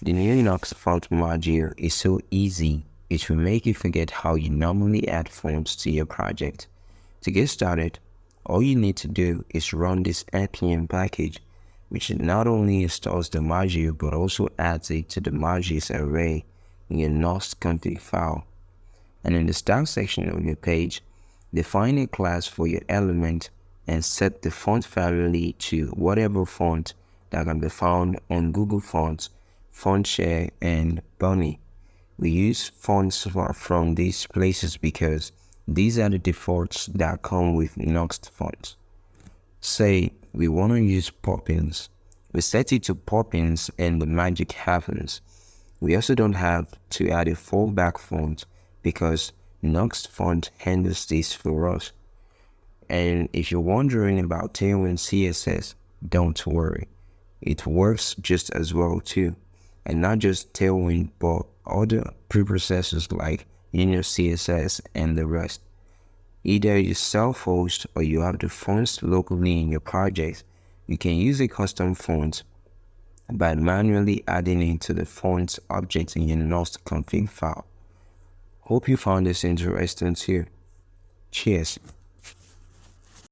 The new Nuxt font module is so easy, it will make you forget how you normally add fonts to your project. To get started, all you need to do is run this npm package, which not only installs the module but also adds it to the modules array in your nuxt config file. And in the style section of your page, define a class for your element and set the font family to whatever font that can be found on Google Fonts, Fontshare, and Bunny. We use fonts from these places because these are the defaults that come with Nuxt fonts. Say we want to use Poppins. We set it to Poppins and the magic happens. We also don't have to add a fallback font because Nuxt font handles this for us. And if you're wondering about Tailwind CSS, don't worry. It works just as well too. And not just Tailwind, but other preprocessors like CSS and the rest. Either you self-host or you have the fonts locally in your project, you can use a custom font by manually adding it to the fonts object in your nuxt config file. Hope you found this interesting too. Cheers.